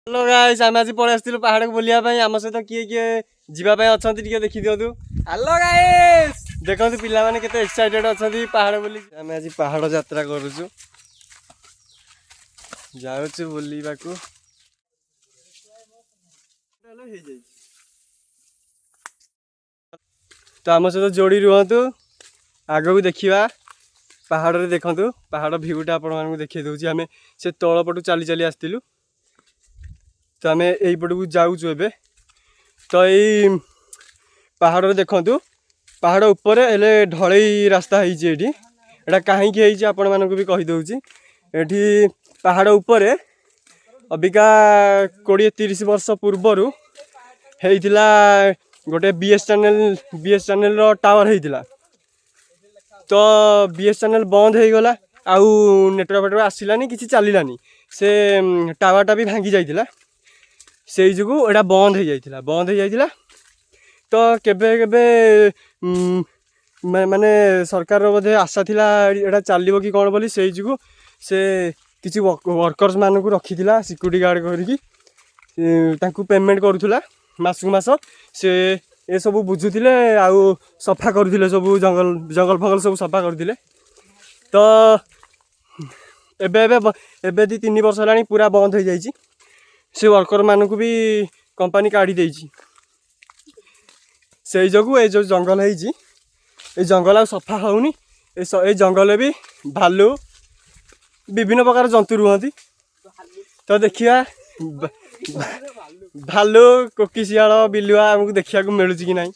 Hello guys आम आज पळै आस्तिलु पहाड़ को बुलिया पई आम सहित किए किए जीवा पई अछंती टिके देखि दियंतु। हेलो गाइस देखंतु पिला माने केते एक्साइटेड अछंती पहाड़ बुली। आम आज पहाड़ यात्रा करूछु जाउछु बुलिबा को। तो आम सहित जोड़ी रुहतु आगो को देखिबा पहाड़ रे देखंतु पहाड़ भ्यूटा आपण मानकु देखि दउची। आमे से तळ पटु चली चली आस्तिलु तो आम यहीपट को जाऊँ एबे। तो यही पहाड़ देखु पहाड़ उपर हेले ढलई रास्ता है कहीं आपण मानक भी कहीदे ये पहाड़ उपर अबिका 20-30 वर्ष पूर्वर होता गोटे बीएस चैनल रो टावर होता। तो बीएस चैनल बंद हो गला आउ नेटवर्क फेटवर्क आसलानी किसी चलानी से टावरटा भी भांगी जाइला से जो एटा बंद हो जाइला। तो केबे केबे माने सरकार बोधे आशा थिला एटा चलिबो कि कोन बोली से जो से किसी वर्कर्स मान को रखीला सिक्यूरिटी गार्ड करके तांकू पेमेंट करूला मासकु मास से ए सब बुझुथिले आउ सफा करूथिले सब जंगल जंगल फंगल सब सफा करूथिले। तो एबे एबे एबे 2-3 वर्ष लानी पूरा बंद हो जाइछि से वर्कर मान को भी कंपनी काढ़ी देछि से जोगु ए जो जंगल है जंगल आ सफा होउनी ए जंगल भी भालू विभिन्न प्रकार जंतु रुहंती। तो देखिया भालू कोकिशियाल बिलुआ हमको देखा मिलूँ कि ना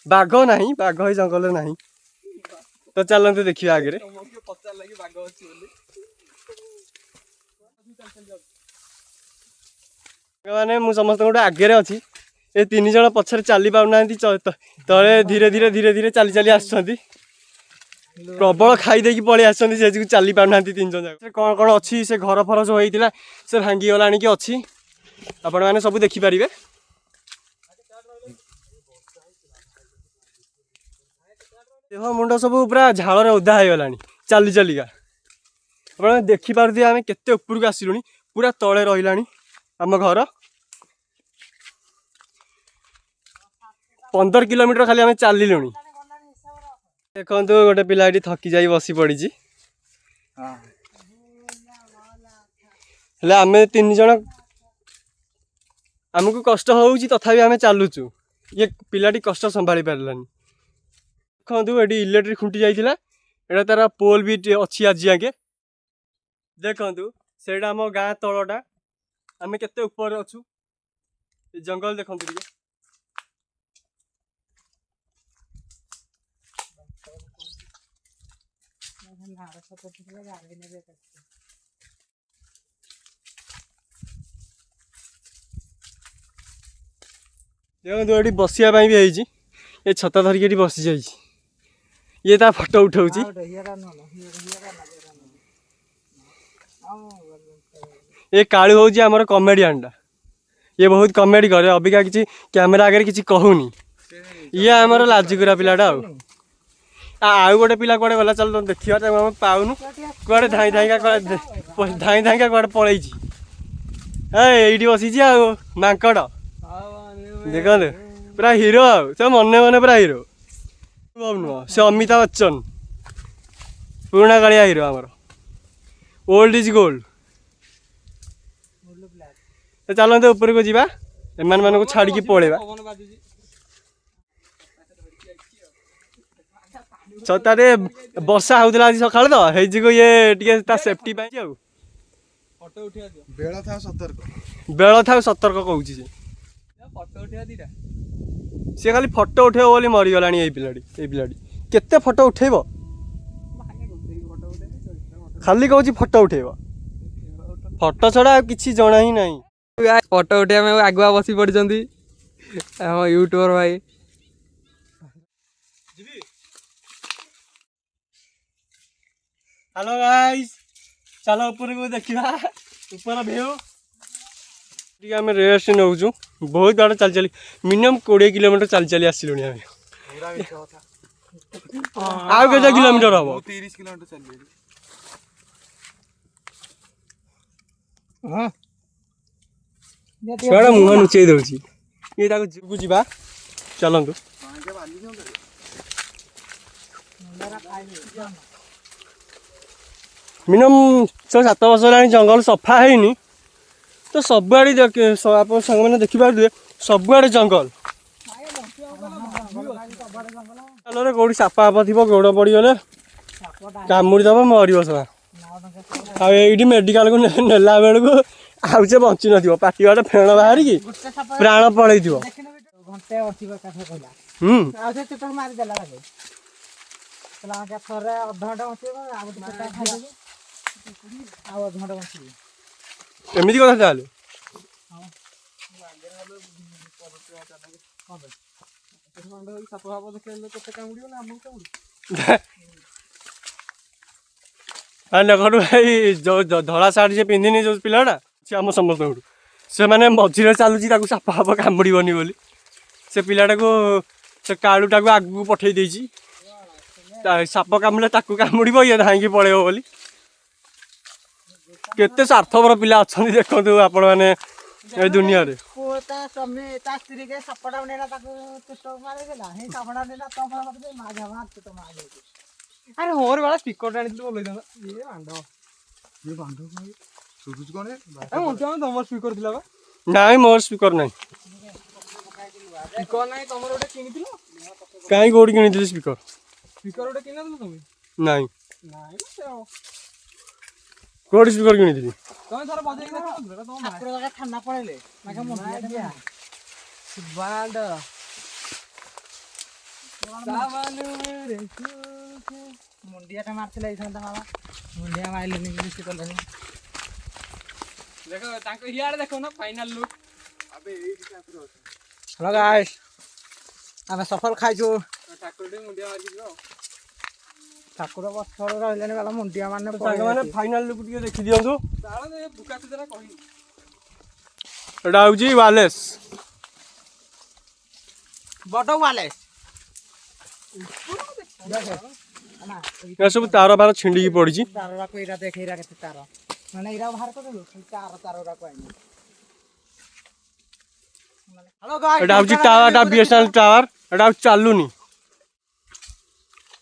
बाघ ना बाघ ही जंगल ना। तो चलते देखिए आगे मैंने मु समस्त गोटे आगे अच्छी ये 3 जन पछर चली पाना तले धीरे धीरे धीरे धीरे चली चली आसुँच प्रबल खाई पलि आस चली पाना 3 जन जाक कौन कौन अच्छी से घर फर जो होता से भांगी गला कि अच्छी आपण मैंने सब देखिपारे। देह मुंड सब पूरा झाल ओदा हो गला चली चलिका आप देखिपे आम केते उपरको आसिलुनी पूरा तले रहा आम घर 15 किलोमीटर खाली आम चललु। देखो गोटे पिला थकी जा बसी पड़ी आम 3 जन आमको कष्ट होउची तथापि आम चलुचु ये पिलाटी कष्ट संभाली पारानी। देखो ये इलेक्ट्रिक खुंटी जाइला एटा तार पोल भी अच्छी आज आगे देखु से आम गाँ तलटा आम केते ऊपर अच्छु जंगल देखु देखो ये बसिया भी है ये छता धरिकी बसी जाइए ये ता फोटो उठाऊ ये कालू हूँ आमर कमेडियन टा ये बहुत कमेडी करे अबिका किसी कैमेरा आगे किसी कहूनी ये आमर लाजुकुरा पिलाटा आउ गोटे पिला कड़े गला चल देखा आम पाऊनु कड़े धाई धाई कड़े पलि ये बसी आंकड़ देखो पूरा हीरो से मन मन पूरा हीरो नुह से अमिताभ बच्चन पुराणा कालिया हीरो आमर ओल्ड इज गोल्ड। चलते ऊपर को जीवा एमान मान को छाड़ी की पलैबा छतारे वर्षा होता आज सका तो हो ये टे सेफ्टी बेल था सतर्क कहूँ सी खाली फोटो उठे बोली मरीगला ये पिलाटी केते फोटो उठेब खाली कहूँ फोटो उठेब फोटो छड़ा किसी जना ही नहीं फोटो उठे में आगुआ बसी पड़ी यूट्यूबर भाई। हेलो गाइस चलो ऊपर को देखा ऊपर व्यू आम रेस्ट नौचु बहुत गाड़ चल चली मिनिमम 20 किलोमीटर चल चली आसिलु आउ के किलोमीटर हम 30 किलोमीटर चल ଛୁଆଟା ମୁହଁ ଲୁଚେଇ ଦେଉଛି ଇଏ ତାକୁ ଯିବୁ ଯିବା ଚାଲନ୍ତୁ। ମିନିମମ୍ 6-7 ବର୍ଷ ହେଲାଣି ଜଙ୍ଗଲ ସଫା ହେଇନି ତ ସବୁଆଡ଼େ ଆପଣ ସାଙ୍ଗମାନେ ଦେଖିପାରୁଥିବେ ସବୁଆଡ଼େ ଜଙ୍ଗଲ। ଜଙ୍ଗଲରେ କୋଉଠି ସାପ ଥିବ ଗୋଡ଼ ପଡ଼ିଗଲେ କାମୁଡ଼ି ଦେବ ମରିବ ସବା। ଆଉ ଏଇଠି ମେଡ଼ିକାଲକୁ ନେଲା ବେଳକୁ ଆଉ ସେ ବଞ୍ଚି ନଥିବ ପାଟି ବାଟେ ଫେଣ ବାହାରିକି ପ୍ରାଣ ପଳେଇଥିବ। ଏମିତି କଥା ତାହେଲେ ଦେଖନ୍ତୁ ଭାଇ ଯୋଉ ଧଳା ସାର୍ଟ ଯିଏ ପିନ୍ଧିନି ଯୋଉ ପିଲାଟା ସେ ଆମ ସମସ୍ତଙ୍କଠୁ ସେମାନେ ମଝିରେ ଚାଲୁଛି ତାକୁ ସାପ କାମୁଡ଼ିବନି ବୋଲି ସେ ପିଲାଟାକୁ ସେ କାଳୁଟାକୁ ଆଗକୁ ପଠେଇ ଦେଇଛି ସାପ କାମୁଡ଼ିଲେ ତାକୁ କାମୁଡ଼ିବ ଇଏ ଧାଇଁକି ପଳେଇବ ବୋଲି। କେତେ ସ୍ୱାର୍ଥପର ପିଲା ଅଛନ୍ତି ଦେଖନ୍ତୁ ଆପଣମାନେ ଏ ଦୁନିଆରେ। ଆରେ ମୋର ବାଲା ସ୍ପିକର ଆଣିଥିଲି ଭଲ ହେଇଥାନ୍ତା। ତମର ସ୍ପିକର ଥିଲା ବା? ନାଇଁ ମୋର ସ୍ପିକର ନାହିଁ। ସ୍ପିକର ନାହିଁ ତମର ଗୋଟେ କିଣିଥିଲ? କାହିଁ କୋଉଠି କିଣିଥିଲି ସ୍ପିକର? ସ୍ପିକର ଗୋଟେ କିଣିଥିଲ ତମେ? ନାଇଁ ନାଇଁ କୋଉଠି ସ୍ପିକର କିଣିଥିଲି? ତମେ ଥର ବଜେଇକି ଦେଖ ତମ ଠାଣ୍ଡା ପଳେଇଲେ ମୁଣ୍ଡିଆଟା ମାରିଥିଲେ ହେଇଥାନ୍ତା ମାମା। ମୁଣ୍ଡିଆ ମାରିଲେନି କିଛି କଲେନି। ଦେଖ ତାଙ୍କ ଇଆଡ଼େ ଦେଖ ନା ଫାଇନାଲ ଲୁକ୍। ହ୍ୟାଲୋ ଗାଇସ୍ ଆମେ ସଫଳ ଖାଇଛୁ। ଠାକୁରଟେ ମୁଣ୍ଡିଆ ମାରିକି ଯିବ। ଠାକୁର ପଛରେ ରହିଲେନି ବାଲା ମୁଣ୍ଡିଆ ମାନେ ସାଙ୍ଗମାନେ ଫାଇନାଲ ଲୁକ୍ ଟିକେ ଦେଖି ଦିଅନ୍ତୁ। ବୁକା ସୁଧା କହିନି ଏଇଟା ହଉଛି ୱାଲେସ୍ ବଡ଼ ୱାଲେସ୍। ସବୁ ତାର ଫାର ଛିଣ୍ଡିକି ପଡିଛି। ତାରରାକୁ ଏଇଟା ଦେଖ ଏଇଟା କେତେ ତାର ମାନେ ଏଇଟା ବାହାର କରିଦେଲୁ ତାରରାକୁ ଆଇନି। ଏଇଟା ହଉଛି ଟାୱାରଟା ବିଏସଏନଏଲ ଟାୱାର ଏଇଟା ଆଉ ଚାଲୁନି।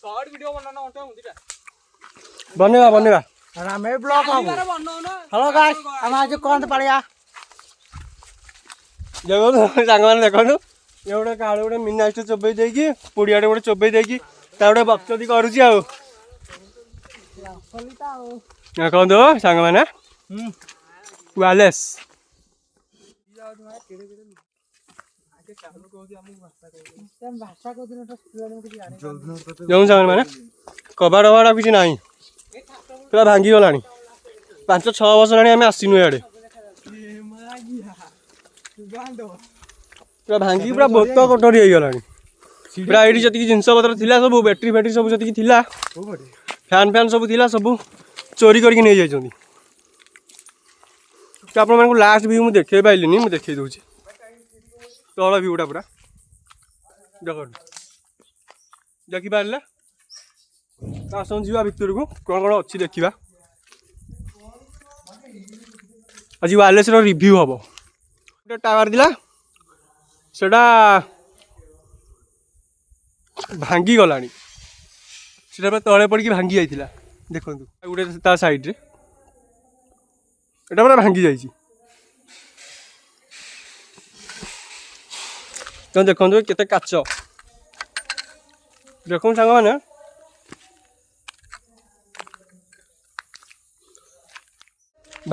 ଶର୍ଟ ଭିଡିଓ ବନାନା ଗୋଟେ ମୁଦିଟା ବନେଇବା ଆମେ ବ୍ଲଗ ହବ। ହ୍ୟାଲୋ ଗାଇସ୍ ଆମେ ଆଜି କଣ ପାଳିଆ ଦେଖନ୍ତୁ ସାଙ୍ଗମାନେ ଦେଖନ୍ତୁ ଇଏ ଗୋଟେ କାଳୁ ଗୋଟେ ମିନାଷ୍ଟ ଚୋବେଇ ଦେଇକି ପୁଡ଼ିଆଟେ ଗୋଟେ ଚୋବେଇ ଦେଇକି ତା ଗୋଟେ ବକ୍ତବ୍ୟ କରୁଛି ଆଉ। ଦେଖନ୍ତୁ ସାଙ୍ଗମାନେ ୱାଲେସ୍ ଯେଉଁ ସାଙ୍ଗମାନେ କବାଟ ଫବାଟ କିଛି ନାହିଁ ପୁରା ଭାଙ୍ଗିଗଲାଣି। 5-6 ବର୍ଷ ହେଲାଣି ଆମେ ଆସିନୁ ଇଆଡ଼େ ପୁରା ଭାଙ୍ଗିକି ପୁରା ବୋତ କୋଠରୀ ହେଇଗଲାଣି। ପୁରା ଏଇଠି ଯେତିକି ଜିନିଷ ପତ୍ର ଥିଲା ସବୁ ବ୍ୟାଟେରୀ ଫ୍ୟାଟେରୀ ସବୁ ଯେତିକି ଥିଲା ଫ୍ୟାନ୍ ସବୁ ଥିଲା ସବୁ ଚୋରି କରିକି ନେଇଯାଇଛନ୍ତି। ତ ଆପଣମାନଙ୍କୁ ଲାଷ୍ଟ ଭିଉ ମୁଁ ଦେଖେଇ ପାଇଲିନି ମୁଁ ଦେଖେଇ ଦେଉଛି ତଳ ଭିଉଟା ପୁରା ଦେଖନ୍ତୁ ଦେଖିପାରିଲେ। ତ ଆସନ୍ତୁ ଯିବା ଭିତରକୁ କ'ଣ କ'ଣ ଅଛି ଦେଖିବା। ଆଜି ୱାଲେସ୍ର ରିଭ୍ୟୁ ହବ। ଗୋଟେ ଟାୱାର ଥିଲା ସେଟା ଭାଙ୍ଗିଗଲାଣି ସେଟା ପୁରା ତଳେ ପଡ଼ିକି ଭାଙ୍ଗି ଯାଇଥିଲା ଦେଖନ୍ତୁ। ଗୋଟେ ତା ସାଇଡ଼ରେ ଏଟା ପୁରା ଭାଙ୍ଗି ଯାଇଛି। ତ ଦେଖନ୍ତୁ କେତେ କାଚ ଦେଖନ୍ତୁ ସାଙ୍ଗମାନେ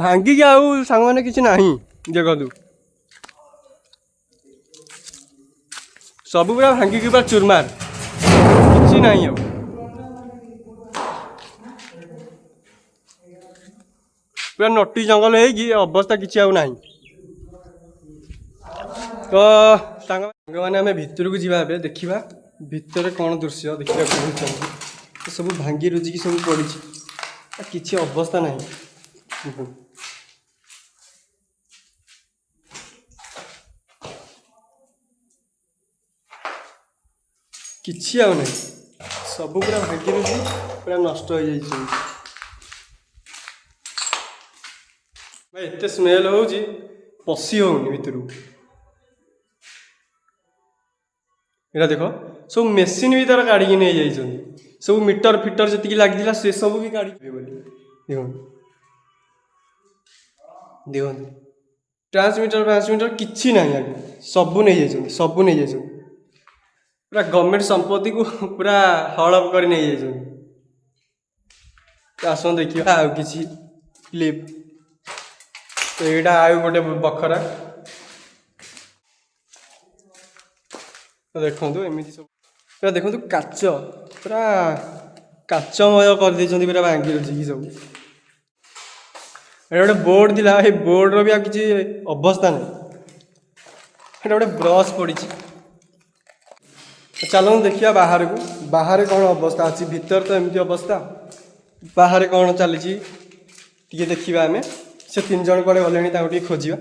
ଭାଙ୍ଗିକି ଆଉ ସାଙ୍ଗମାନେ କିଛି ନାହିଁ ଦେଖନ୍ତୁ ସବୁ ପୁରା ଭାଙ୍ଗିକି ପୁରା ଚୁରମାର କିଛି ନାହିଁ ଆଉ। ପୁରା ନଟି ଜଙ୍ଗଲ ହେଇକି ଅବସ୍ଥା କିଛି ଆଉ ନାହିଁ। ତ ସାଙ୍ଗମାନେ ଆମେ ଭିତରକୁ ଯିବା ଏବେ ଦେଖିବା ଭିତରେ କ'ଣ ଦୃଶ୍ୟ ଦେଖିବାକୁ ଚାହୁଁଛନ୍ତି। ସବୁ ଭାଙ୍ଗି ରୁଜିକି ସବୁ ପଡ଼ିଛି କିଛି ଅବସ୍ଥା ନାହିଁ। କିଛି ଆଉ ନାହିଁ ସବୁ ପୁରା ଭାଙ୍ଗି ରୁଜି ପୁରା ନଷ୍ଟ ହେଇଯାଇଛି ସବୁ। ଭାଇ ଏତେ ସ୍ମେଲ୍ ହେଉଛି पशि होनी भितर एटा देख सब मेसीन भी तार काढ़ी नहीं जाइए सब मीटर फिटर जी लगी से सब भी काढ़ी देखो देखो ट्रांसमीटर किसी ना आगे सब नहीं जाइए सब नहीं जाइए पूरा गवर्नमेंट संपत्ति को पूरा हड़प कर नहीं जाइए तो आस देखिए आउ किसी क्लिप तो यहाँ आउ गोटे बखरा तो देखो एमती सब पूरा देखो काच पूरा काचमय कर देइछन्ती पूरा भांगी रही सब गोटे बोर्ड थिला ए बोर्ड रो भी किसी अवस्था नहीं गोटे ब्रश पड़ी चलो देखिए बाहर को बाहर कौन अवस्था अच्छी भीतर तो एमती अवस्था बाहर कौन चली टी देखा आम से 3 जन कड़े गले खोजा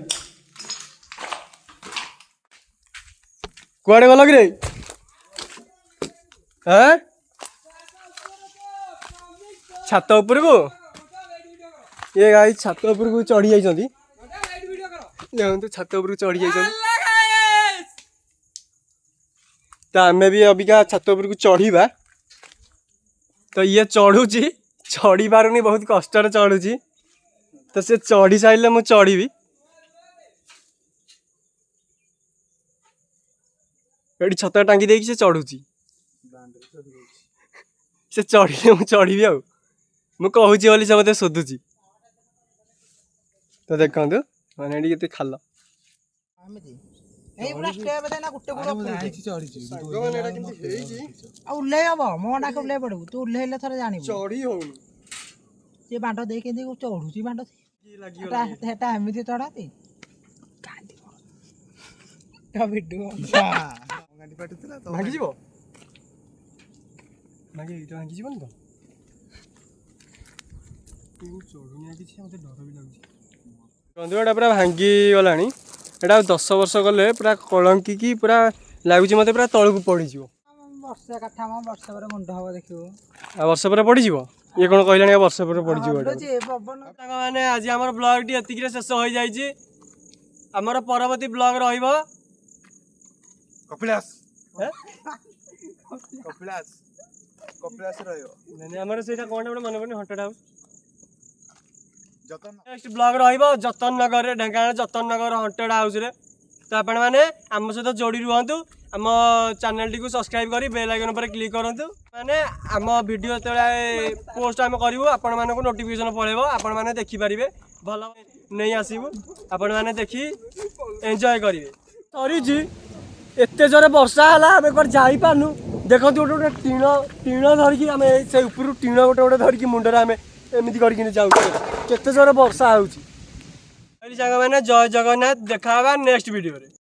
कुआड़े गल कि रे छात उपर को ये गाई छात उपर को चढ़ी जाइछन्ती देखो छात उपर को चढ़ी जाइछन्ती तो आमे भी अबिका छात उपर को चढ़ीबा तो ये चढ़ुची चढ़ी पारुनी बहुत कष्ट चढ़ुची तो से चढ़ी सारे मु चढ़ी ये छत टांगी देकी से चढ़ुची से चढ़ी मु चढ़ी आउ मु कहूँ बोली से मत शोधुची तो देखु मैंने ये खाल चढ़ी हो बांट दे चढ़ुची बांट एमती चढ़ाती भांगी भांगी जीवन तो चढ़ुनिया किसी मत डर भी लगुच बंधुटा पूरा भांगी गला एटा 10 वर्ष गले पूरा कलंकी की पूरा लगुच मत पूरा तलू पड़ वर्षे कथा वर्ष पर मुंड हम देखियो वर्ष पर पड़ ये कौन कहला वर्ष पर पड़ मैंने आज आम ब्लॉग टी एतिक शेष हो जाइए आमर परवर्ती ब्लॉग रहिबो कपिलास कपिलास कपिलास रहियो आमर सेटा कोन गोटे मन पड़नी हंटेड हाउस जतन नेक्स्ट ब्लॉग रहिबो जतन नगर रे ढेंकानाल जतन नगर हंटेड हाउस रे तो आपण माने आम सहित जोड़ी रुहतु आम चैनल टी को सब्सक्राइब करी बेल आइकन पर क्लिक करंतु माने आम वीडियो तेरे पोस्ट आम करूँ आपण मानक नोटिफिकेशन पड़ेबो आपण माने देखि परिबे भल नहीं आसीबु आपण माने देखि एंजॉय करिवे सॉरी जी एते जोरे वर्षा हला आमे कर जाई पानु देखंतु गोटे टीण टीण धरिकी आमे से ऊपर टीण गोटे गोटे धरिकी मुंडरा आमे एमती करके जाऊ केते जोरे वर्षा होउची सांग मैंने जय जगन्नाथ देखा नेक्स्ट वीडियो रे।